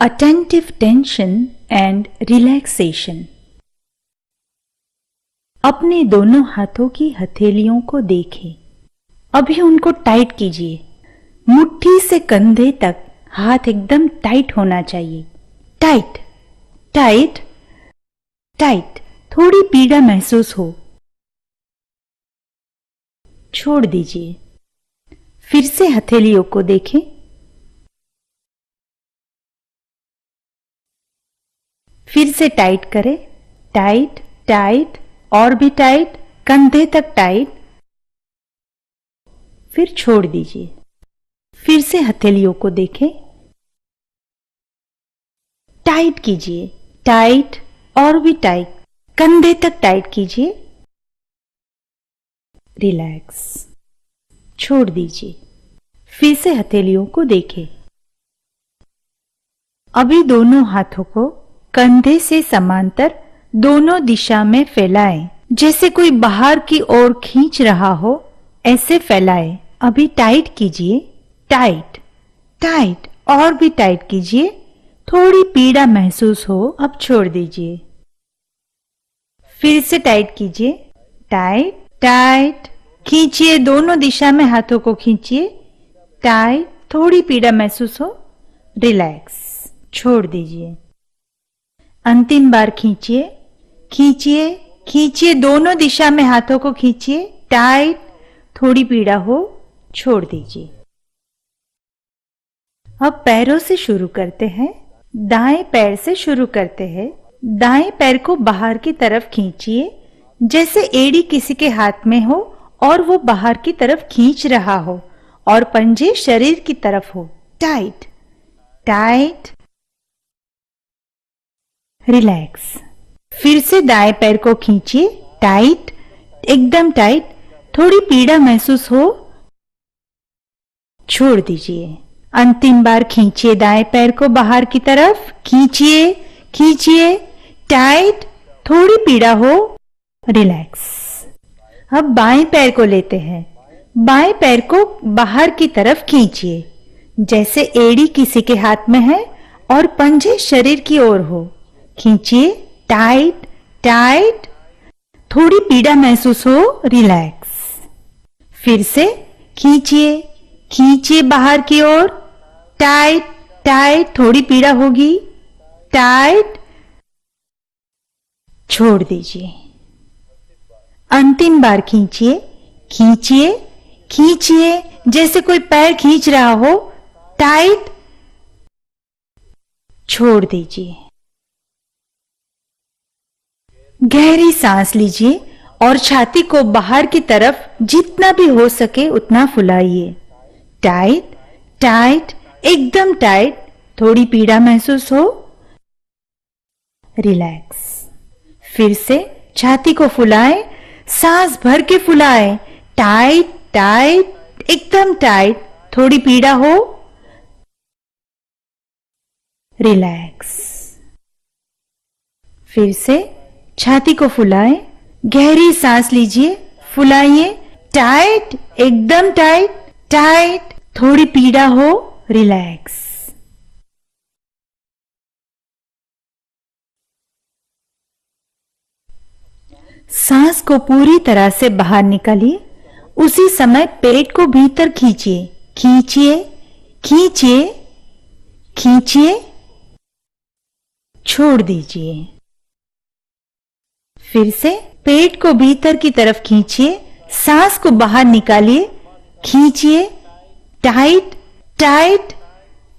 Attentive tension and relaxation। अपने दोनों हाथों की हथेलियों को देखें। अभी उनको टाइट कीजिए। मुट्ठी से कंधे तक हाथ एकदम टाइट होना चाहिए। Tight, tight, tight. थोड़ी पीड़ा महसूस हो, छोड़ दीजिए। फिर से हथेलियों को देखें। फिर से टाइट करें। टाइट, टाइट, और भी टाइट, कंधे तक टाइट। फिर छोड़ दीजिए। फिर से हथेलियों को देखें। टाइट कीजिए। टाइट, और भी टाइट, कंधे तक टाइट कीजिए। रिलैक्स, छोड़ दीजिए। फिर से हथेलियों को देखें। अभी दोनों हाथों को कंधे से समांतर दोनों दिशा में फैलाएं, जैसे कोई बाहर की ओर खींच रहा हो, ऐसे फैलाएं। अभी टाइट कीजिए। टाइट, टाइट, और भी टाइट कीजिए। थोड़ी पीड़ा महसूस हो, अब छोड़ दीजिए। फिर से टाइट कीजिए। टाइट, टाइट, खींचिए। दोनों दिशा में हाथों को खींचिए। टाइट, थोड़ी पीड़ा महसूस हो, रिलैक्स, छोड़ दीजिए। अंतिम बार खींचिए, खींचिए, खींचिए। दोनों दिशा में हाथों को खींचिए। टाइट, थोड़ी पीड़ा हो, छोड़ दीजिए। अब पैरों से शुरू करते हैं। दाएं पैर से शुरू करते हैं। दाएं पैर को बाहर की तरफ खींचिए, जैसे एड़ी किसी के हाथ में हो और वो बाहर की तरफ खींच रहा हो और पंजे शरीर की तरफ हो। Tight, tight, relax. फिर से दाएं पैर को खींचिए। टाइट, एकदम टाइट, थोड़ी पीड़ा महसूस हो, छोड़ दीजिए। अंतिम बार खींचिए दाएं पैर को बाहर की तरफ। खींचिए, खींचिए। टाइट, थोड़ी पीड़ा हो, रिलैक्स। अब बाएं पैर को लेते हैं। बाएं पैर को बाहर की तरफ खींचिए, जैसे एड़ी किसी के हाथ में है और पंजे शरीर की ओर हो। खींचिए। टाइट, टाइट, थोड़ी पीड़ा महसूस हो, रिलैक्स। फिर से खींचिए, खींचिए बाहर की ओर। टाइट, टाइट, थोड़ी पीड़ा होगी। टाइट, छोड़ दीजिए। अंतिम बार खींचिए, खींचिए, खींचिए, जैसे कोई पैर खींच रहा हो। टाइट, छोड़ दीजिए। गहरी सांस लीजिए और छाती को बाहर की तरफ जितना भी हो सके उतना फुलाइए। टाइट, टाइट, एकदम टाइट, थोड़ी पीड़ा महसूस हो, रिलैक्स। फिर से छाती को फुलाएं, सांस भर के फुलाएं। टाइट, टाइट, एकदम टाइट, थोड़ी पीड़ा हो, रिलैक्स। फिर से छाती को फुलाएं, गहरी सांस लीजिए, फुलाइए। टाइट, एकदम टाइट, टाइट, थोड़ी पीड़ा हो, रिलैक्स। सांस को पूरी तरह से बाहर निकालिए। उसी समय पेट को भीतर खींचिए। खींचिए, खींचिए, खींचिए, छोड़ दीजिए। फिर से पेट को भीतर की तरफ खींचिए। सांस को बाहर निकालिए। खींचिए। टाइट, टाइट,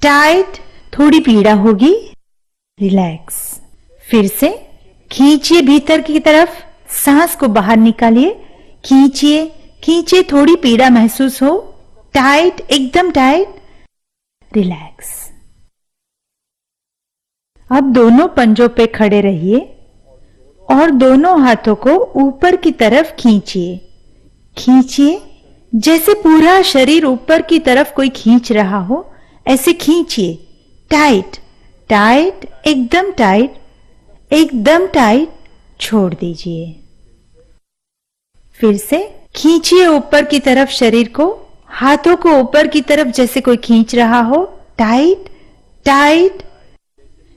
टाइट, थोड़ी पीड़ा होगी, रिलैक्स। फिर से खींचिए भीतर की तरफ। सांस को बाहर निकालिए। खींचिए, खींचिए, थोड़ी पीड़ा महसूस हो। टाइट, एकदम टाइट, रिलैक्स। अब दोनों पंजों पे खड़े रहिए और दोनों हाथों को ऊपर की तरफ खींचिए। खींचिए, जैसे पूरा शरीर ऊपर की तरफ कोई खींच रहा हो, ऐसे खींचिए। टाइट, टाइट, एकदम टाइट, एकदम टाइट, छोड़ दीजिए। फिर से खींचिए ऊपर की तरफ शरीर को, हाथों को ऊपर की तरफ जैसे कोई खींच रहा हो। टाइट, टाइट,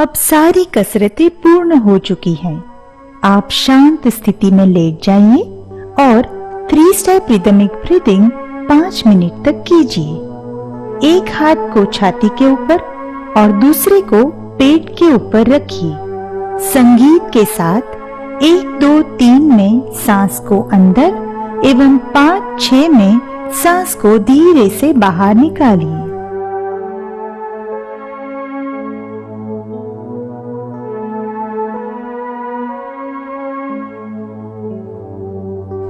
अब सारी कसरतें पूर्ण हो चुकी हैं। आप शांत स्थिति में लेट जाइए और 3 स्टेप रिदमिक ब्रीदिंग 5 मिनट तक कीजिए। एक हाथ को छाती के ऊपर और दूसरे को पेट के ऊपर रखिए। संगीत के साथ 1, 2, 3 में सांस को अंदर एवं 5, 6 में सांस को धीरे से बाहर निकालिए।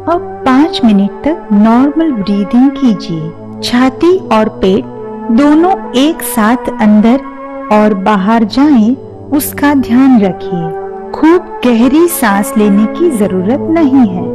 अब 5 मिनट तक नॉर्मल ब्रीदिंग कीजिए। छाती और पेट दोनों एक साथ अंदर और बाहर जाएं, उसका ध्यान रखिए। खूब गहरी सांस लेने की जरूरत नहीं है।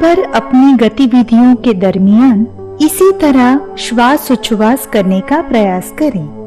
भर अपनी गतिविधियों के दरमियान इसी तरह श्वासोच्छ्वास करने का प्रयास करें।